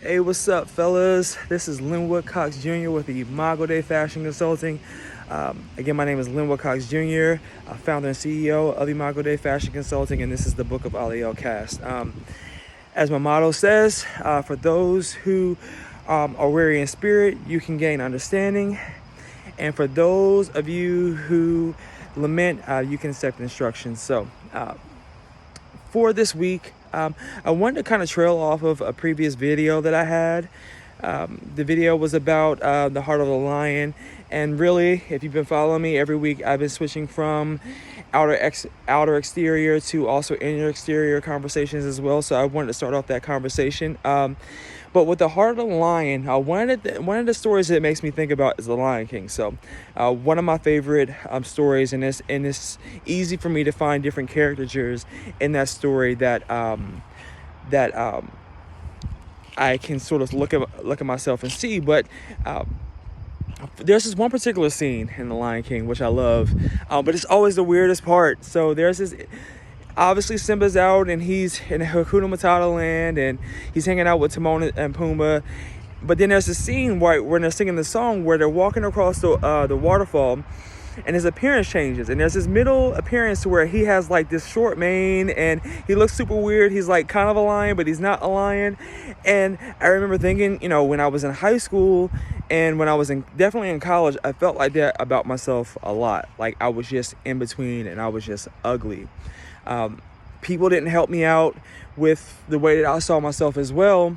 Hey, what's up, fellas? This is Linwood Cox Jr. with the Imago Dei Fashion Consulting. Again, my name is Linwood Cox Jr., founder and CEO of Imago Dei Fashion Consulting, and this is the Book of Aliel Cast. As my motto says, for those who are weary in spirit, you can gain understanding. And for those of you who lament, you can accept instructions. So, for this week, I wanted to kind of trail off of a previous video that I had. The video was about the heart of the lion, and really, if you've been following me every week, I've been switching from outer exterior to also inner exterior conversations as well. So I wanted to start off that conversation. But with the heart of the lion, one of the stories that makes me think about is The Lion King. So one of my favorite stories, and it's easy for me to find different caricatures in that story that I can sort of look at myself and see. But there's this one particular scene in The Lion King which I love, but it's always the weirdest part. So there's this. Obviously, Simba's out and he's in Hakuna Matata land and he's hanging out with Timon and Pumbaa. But then there's a scene when they're singing the song where they're walking across the waterfall, and his appearance changes. And there's this middle appearance to where he has like this short mane and he looks super weird. He's like kind of a lion, but he's not a lion. And I remember thinking, when I was in high school and when I was definitely in college, I felt like that about myself a lot. Like I was just in between and I was just ugly. People didn't help me out with the way that I saw myself as well.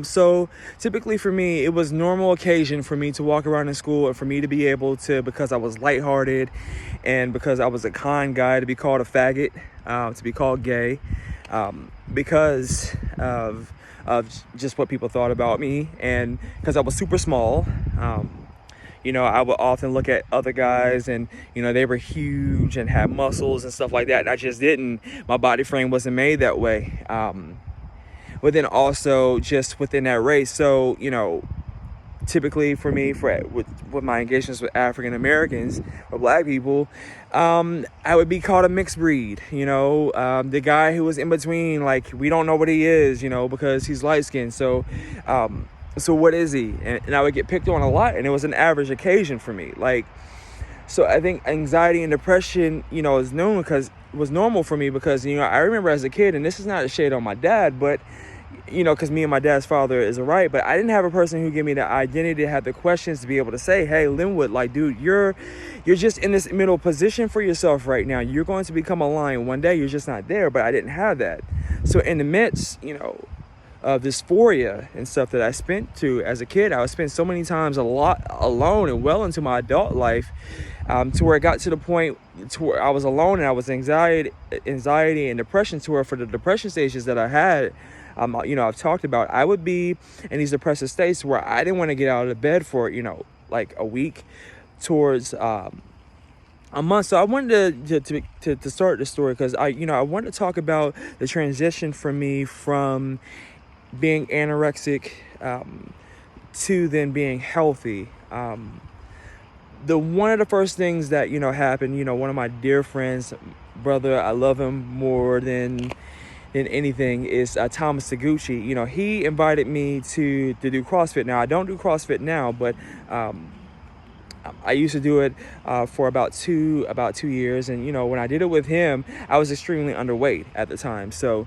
So typically for me, it was normal occasion for me to walk around in school and for me to be able to, because I was lighthearted and because I was a kind guy, to be called a faggot, to be called gay, because of just what people thought about me, and because I was super small. I would often look at other guys and, they were huge and had muscles and stuff like that. And I just didn't. My body frame wasn't made that way. But then also just within that race. So, typically for me, with my engagements with African Americans or black people, I would be called a mixed breed. The guy who was in between, like, we don't know what he is, because he's light skinned. So what is he? And I would get picked on a lot, and it was an average occasion for me. So I think anxiety and depression, was normal for me because, I remember as a kid, and this is not a shade on my dad, but, because me and my dad's father is alright, but I didn't have a person who gave me the identity to have the questions to be able to say, hey, Linwood, like, dude, you're just in this middle position for yourself right now. You're going to become a lion one day. You're just not there. But I didn't have that. So in the midst, of dysphoria and stuff that I spent as a kid, I was spent so many times a lot alone and well into my adult life, to where it got to the point to where I was alone and I was anxiety and depression, to where for the depression stages that I had, I've talked about, I would be in these depressive states where I didn't want to get out of the bed for, like a week towards a month. So I wanted to start the story because I wanted to talk about the transition for me from being anorexic to then being healthy. One of the first things that happened, one of my dear friends, brother, I love him more than anything, is Thomas Taguchi. He invited me to do CrossFit. Now I don't do CrossFit now, but I used to do it for about two years, and when I did it with him, I was extremely underweight at the time. So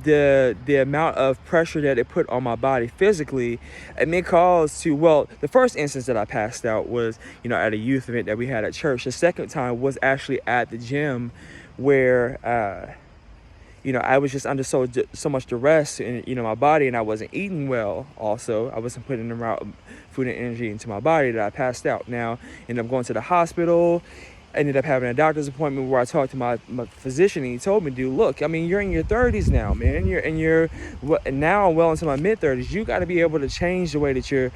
the amount of pressure that it put on my body physically, it may cause the first instance that I passed out was, at a youth event that we had at church. The second time was actually at the gym where, I was just under so much duress in, my body, and I wasn't eating well also. I wasn't putting the right food and energy into my body that I passed out. Now, ended up going to the hospital. I ended up having a doctor's appointment where I talked to my physician, and he told me, dude, look, I mean, you're in your 30s now, man. Now I'm well into my mid-30s. You got to be able to change the way that you're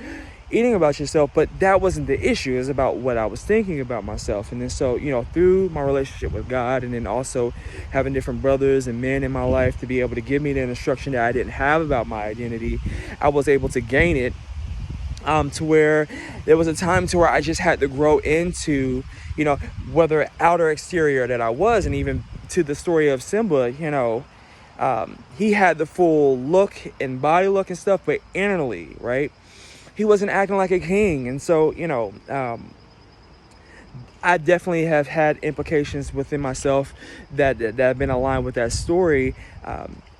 eating about yourself. But that wasn't the issue. It was about what I was thinking about myself. And then so, through my relationship with God, and then also having different brothers and men in my life to be able to give me the instruction that I didn't have about my identity, I was able to gain it. To where there was a time to where I just had to grow into, whether outer exterior that I was, and even to the story of Simba, He had the full look and body look and stuff, but internally, right, he wasn't acting like a king. And so, I definitely have had implications within myself that have been aligned with that story.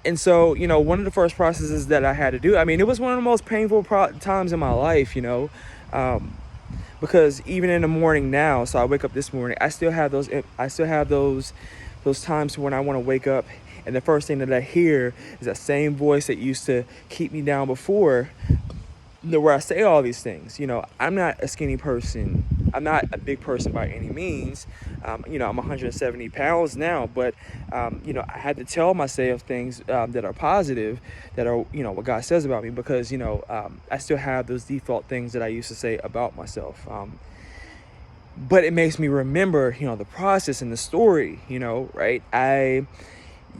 And so, one of the first processes that I had to do, I mean, it was one of the most painful times in my life, because even in the morning now, so I wake up this morning, I still have those times when I want to wake up, and the first thing that I hear is that same voice that used to keep me down before, where I say all these things. I'm not a skinny person. I'm not a big person by any means. I'm 170 pounds now, but I had to tell myself things that are positive, that are what God says about me, because I still have those default things that I used to say about myself. But it makes me remember, the process and the story. Right?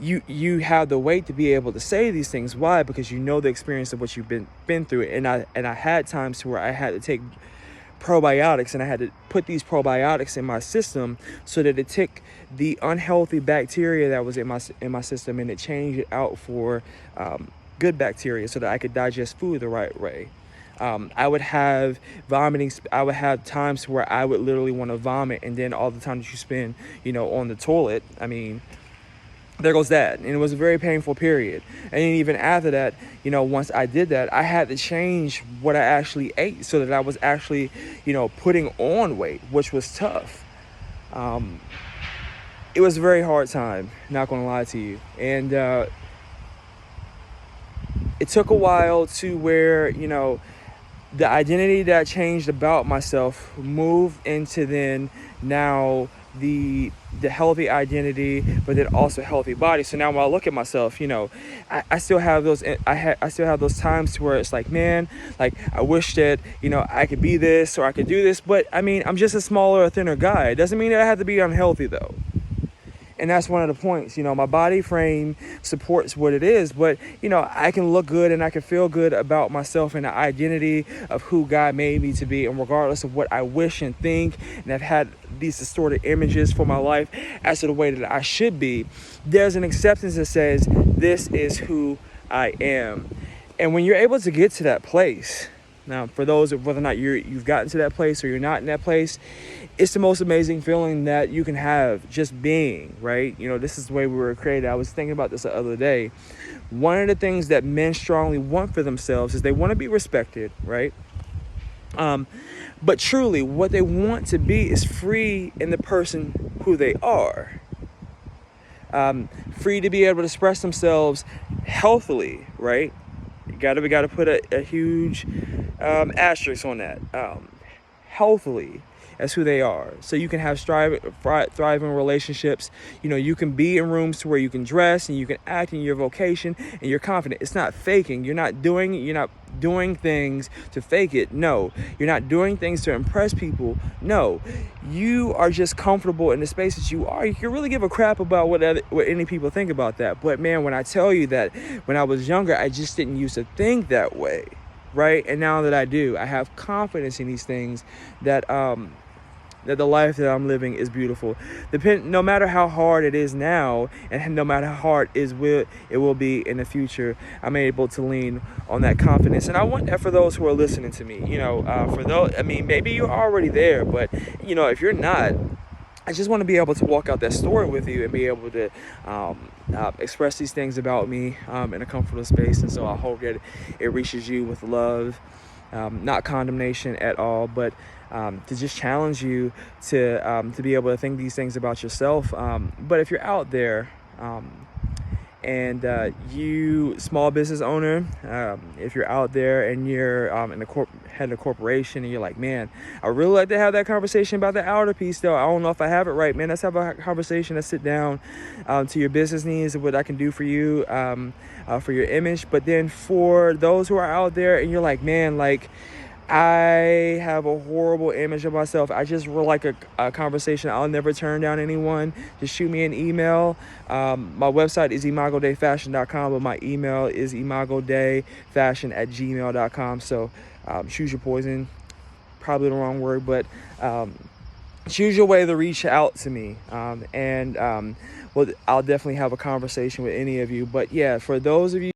You have the weight to be able to say these things. Why? Because the experience of what you've been through. And I had times where I had to take probiotics, and I had to put these probiotics in my system so that it took the unhealthy bacteria that was in my system, and it changed it out for good bacteria so that I could digest food the right way. I would have vomiting. I would have times where I would literally want to vomit, and then all the time that you spend, on the toilet, I mean, there goes that. And it was a very painful period. And then even after that, once I did that, I had to change what I actually ate so that I was actually, putting on weight, which was tough. It was a very hard time, not going to lie to you. And it took a while to where, the identity that changed about myself moved into then now the healthy identity, but then also healthy body. So now when I look at myself, I still have those. I still have those times where it's like, man, like I wish that I could be this or I could do this. But I mean, I'm just a smaller, thinner guy. It doesn't mean that I have to be unhealthy though. And that's one of the points. My body frame supports what it is, but I can look good and I can feel good about myself and the identity of who God made me to be. And regardless of what I wish and think, and I've had these distorted images for my life as to the way that I should be, there's an acceptance that says, this is who I am. And when you're able to get to that place, now for those of whether or not you've gotten to that place or you're not in that place, it's the most amazing feeling that you can have, just being, right? This is the way we were created. I was thinking about this the other day. One of the things that men strongly want for themselves is they want to be respected, right? But truly, what they want to be is free in the person who they are. Free to be able to express themselves healthily, right? We got to put a huge asterisk on that. Healthily as who they are, so you can have thriving relationships. You can be in rooms to where you can dress and you can act in your vocation and you're confident. It's not faking. You're not doing things to fake it. No, you're not doing things to impress people. No, you are just comfortable in the space that you are. You can really give a crap about what any people think about that. But man, when I tell you that when I was younger, I just didn't used to think that way, right? And now that I do, I have confidence in these things that that the life that I'm living is beautiful. No matter how hard it is now, and no matter how hard it will be in the future, I'm able to lean on that confidence. And I want that for those who are listening to me. For those, I mean, maybe you're already there, but if you're not, I just want to be able to walk out that story with you and be able to express these things about me in a comfortable space. And so I hope that it reaches you with love, not condemnation at all, but to just challenge you to be able to think these things about yourself. But if you're out there and you, small business owner, if you're out there and you're head of a corporation and you're like, man, I really like to have that conversation about the outer piece though. I don't know if I have it right, man. Let's have a conversation. Let's sit down to your business needs and what I can do for you, for your image. But then for those who are out there and you're like, man, like, I have a horrible image of myself. I just would like a conversation. I'll never turn down anyone. Just shoot me an email. My website is imagodayfashion.com, but my email is imagodayfashion@gmail.com. So choose your poison. Probably the wrong word, but choose your way to reach out to me. And well, I'll definitely have a conversation with any of you. But yeah, for those of you